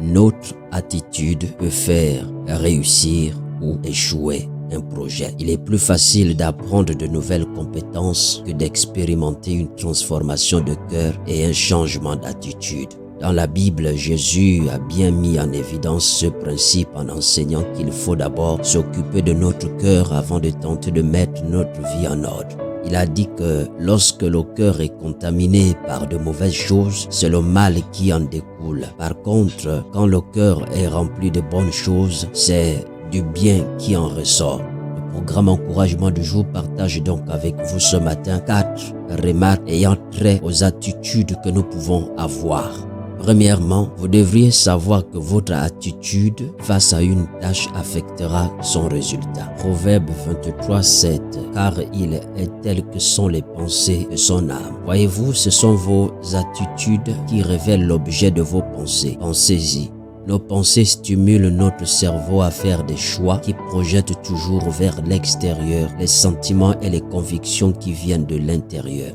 notre attitude peut faire réussir ou échouer un projet. Il est plus facile d'apprendre de nouvelles compétences que d'expérimenter une transformation de cœur et un changement d'attitude. Dans la Bible, Jésus a bien mis en évidence ce principe en enseignant qu'il faut d'abord s'occuper de notre cœur avant de tenter de mettre notre vie en ordre. Il a dit que lorsque le cœur est contaminé par de mauvaises choses, c'est le mal qui en découle. Par contre, quand le cœur est rempli de bonnes choses, c'est du bien qui en ressort. Le programme encouragement du jour partage donc avec vous ce matin 4 remarques ayant trait aux attitudes que nous pouvons avoir. Premièrement, vous devriez savoir que votre attitude face à une tâche affectera son résultat. Proverbe 23:7, car il est tel que sont les pensées de son âme. Voyez-vous, ce sont vos attitudes qui révèlent l'objet de vos pensées. Pensez-y. Nos pensées stimulent notre cerveau à faire des choix qui projettent toujours vers l'extérieur les sentiments et les convictions qui viennent de l'intérieur.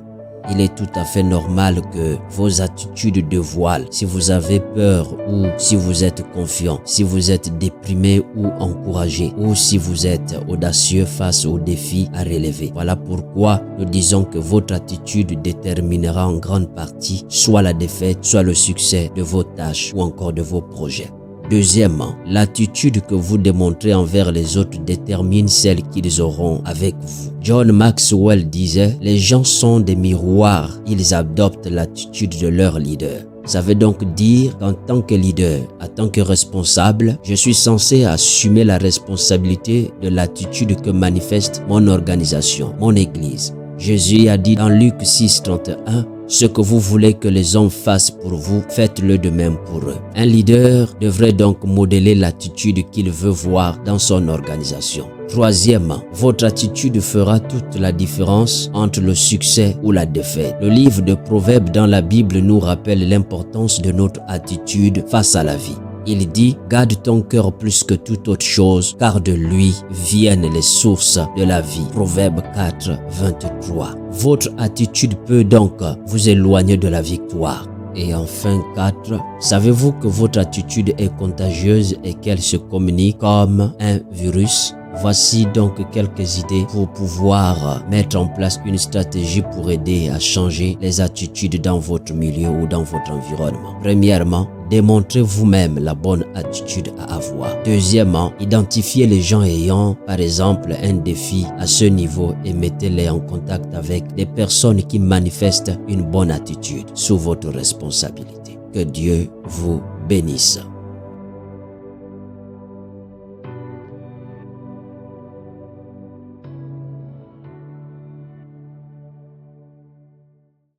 Il est tout à fait normal que vos attitudes dévoilent si vous avez peur ou si vous êtes confiant, si vous êtes déprimé ou encouragé, ou si vous êtes audacieux face aux défis à relever. Voilà pourquoi nous disons que votre attitude déterminera en grande partie soit la défaite, soit le succès de vos tâches ou encore de vos projets. Deuxièmement, l'attitude que vous démontrez envers les autres détermine celle qu'ils auront avec vous. John Maxwell disait « Les gens sont des miroirs, ils adoptent l'attitude de leur leader ». Ça veut donc dire qu'en tant que leader, en tant que responsable, je suis censé assumer la responsabilité de l'attitude que manifeste mon organisation, mon église. Jésus a dit dans Luc 6:31, « Ce que vous voulez que les hommes fassent pour vous, faites-le de même pour eux. » Un leader devrait donc modeler l'attitude qu'il veut voir dans son organisation. Troisièmement, votre attitude fera toute la différence entre le succès ou la défaite. Le livre de Proverbes dans la Bible nous rappelle l'importance de notre attitude face à la vie. Il dit « Garde ton cœur plus que toute autre chose, car de lui viennent les sources de la vie. » Proverbe 4:23. Votre attitude peut donc vous éloigner de la victoire. Et enfin 4, savez-vous que votre attitude est contagieuse et qu'elle se communique comme un virus? Voici donc quelques idées pour pouvoir mettre en place une stratégie pour aider à changer les attitudes dans votre milieu ou dans votre environnement. Premièrement, démontrez vous-même la bonne attitude à avoir. Deuxièmement, identifiez les gens ayant, par exemple, un défi à ce niveau et mettez-les en contact avec des personnes qui manifestent une bonne attitude sous votre responsabilité. Que Dieu vous bénisse.